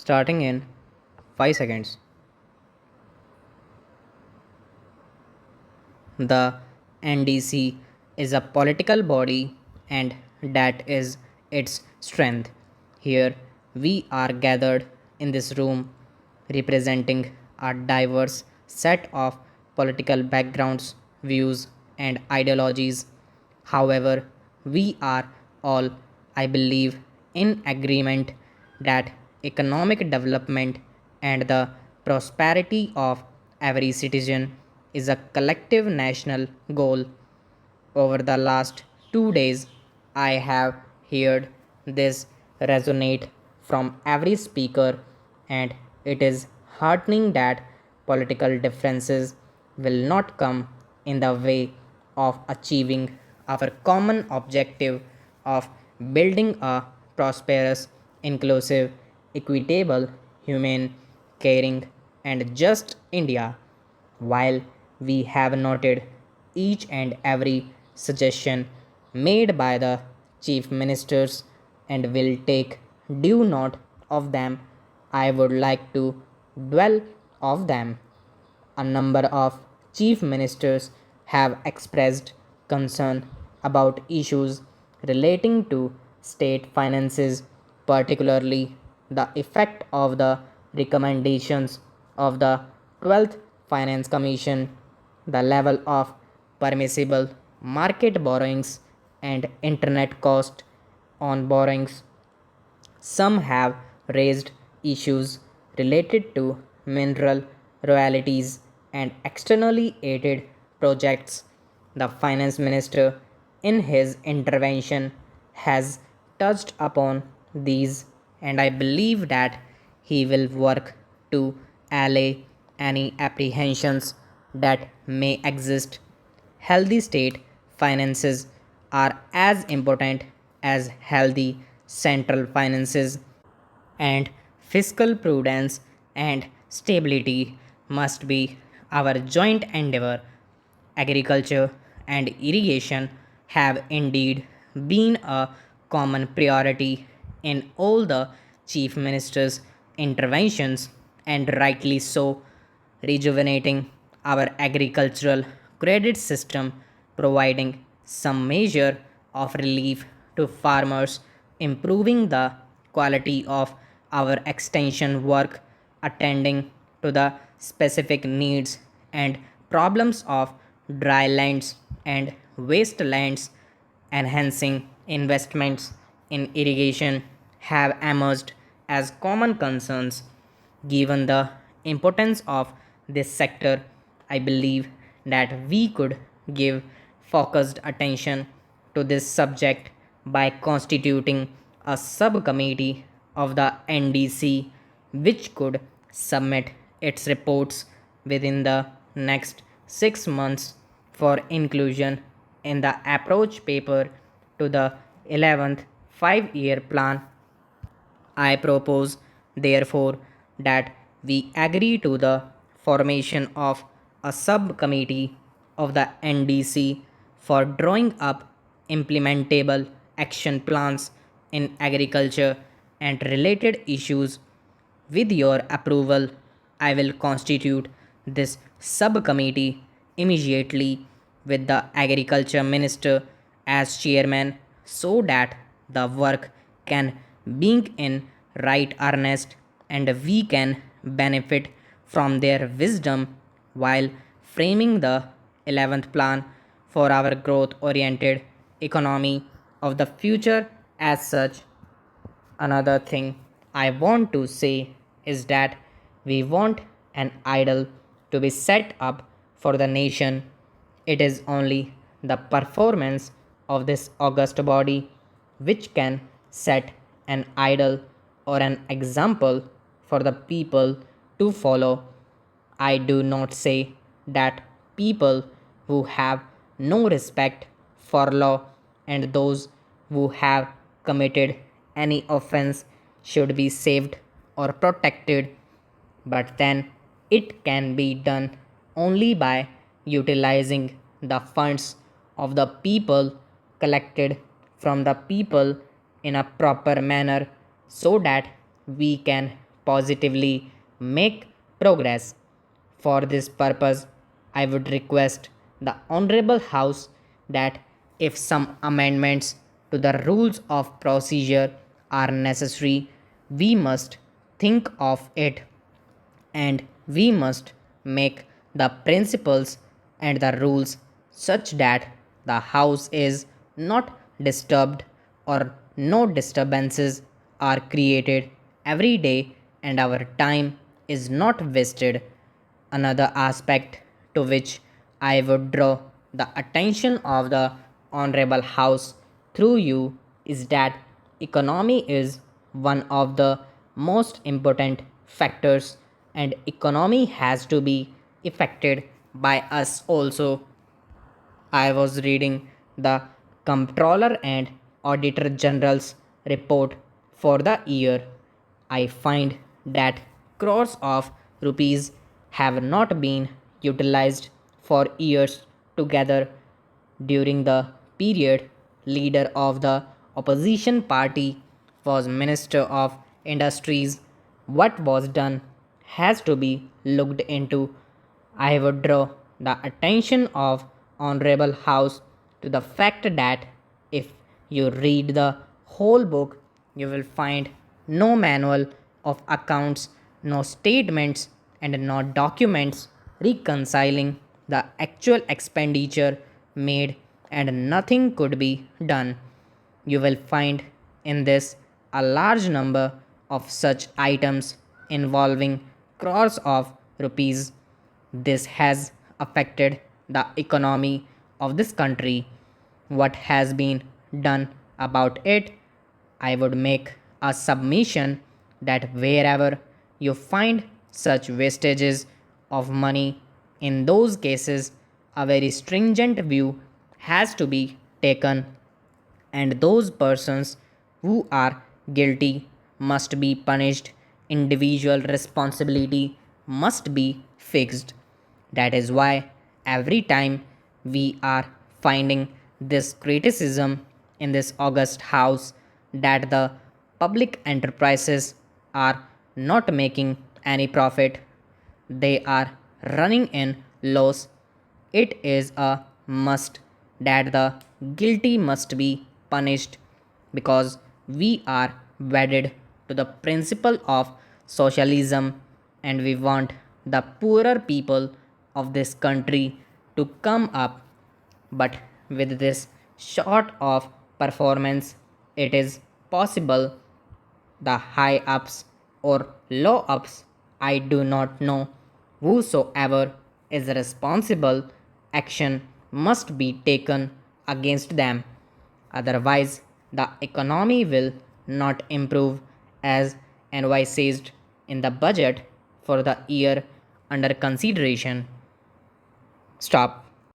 Starting in 5 seconds. The NDC is a political body, and that is its strength. Here we are gathered in this room representing a diverse set of political backgrounds, views, and ideologies. However, we are all, I believe, in agreement that economic development and the prosperity of every citizen is a collective national goal. Over the last 2 days, I have heard this resonate from every speaker, and it is heartening that political differences will not come in the way of achieving our common objective of building a prosperous, inclusive, equitable, humane, caring, and just India. While we have noted each and every suggestion made by the chief ministers and will take due note of them, I would like to dwell of them. A number of chief ministers have expressed concern about issues relating to state finances, particularly the effect of the recommendations of the 12th Finance Commission, the level of permissible market borrowings, and internet cost on borrowings. Some have raised issues related to mineral royalties and externally aided projects. The finance minister, in his intervention, has touched upon these, and I believe that he will work to allay any apprehensions that may exist. Healthy state finances are as important as healthy central finances, and fiscal prudence and stability must be our joint endeavor. Agriculture and irrigation have indeed been a common priority in all the chief ministers' interventions, and rightly so. Rejuvenating our agricultural credit system, providing some measure of relief to farmers, improving the quality of our extension work, attending to the specific needs and problems of dry lands and wastelands, enhancing investments in irrigation have emerged as common concerns. Given the importance of this sector, I believe that we could give focused attention to this subject by constituting a subcommittee of the NDC, which could submit its reports within the next 6 months for inclusion in the approach paper to the 11th 5 year plan. I propose, therefore, that we agree to the formation of a subcommittee of the NDC for drawing up implementable action plans in agriculture and related issues. With your approval, I will constitute this subcommittee immediately with the Agriculture Minister as chairman so that the work can begin in right earnest and we can benefit from their wisdom while framing the 11th plan for our growth oriented economy of the future. As such, another thing I want to say is that we want an idol to be set up for the nation. It is only the performance of this august body which can set an idol or an example for the people to follow. I do not say that people who have no respect for law and those who have committed any offense should be saved or protected, but then it can be done only by utilizing the funds of the people collected from the people in a proper manner so that we can positively make progress. For this purpose, I would request the Honorable House that if some amendments to the rules of procedure are necessary, we must think of it and we must make the principles and the rules such that the house is not disturbed or no disturbances are created every day and our time is not wasted. Another aspect to which I would draw the attention of the Honorable House through you is that economy is one of the most important factors and economy has to be affected by us also. I was reading the Comptroller and Auditor General's report for the year. I find that crores of rupees have not been utilized for years together during the period. Leader of the opposition party was Minister of Industries. What was done has to be looked into. I would draw the attention of Honorable House to the fact that if you read the whole book, you will find no manual of accounts, no statements, and no documents reconciling the actual expenditure made, and nothing could be done. You will find in this a large number of such items involving crores of rupees. This has affected the economy of this country. What has been done about it? I would make a submission that wherever you find such wastages of money, in those cases, a very stringent view has to be taken and those persons who are guilty must be punished. Individual responsibility must be fixed. That is why every time we are finding this criticism in this august house that the public enterprises are not making any profit, they are running in loss, it is a must that the guilty must be punished because we are wedded to the principle of socialism and we want the poorer people of this country to come up. But with this sort of performance, it is possible the high ups or low ups, I do not know. Whosoever is responsible, action must be taken against them. Otherwise, the economy will not improve as envisaged in the budget for the year under consideration. Stop.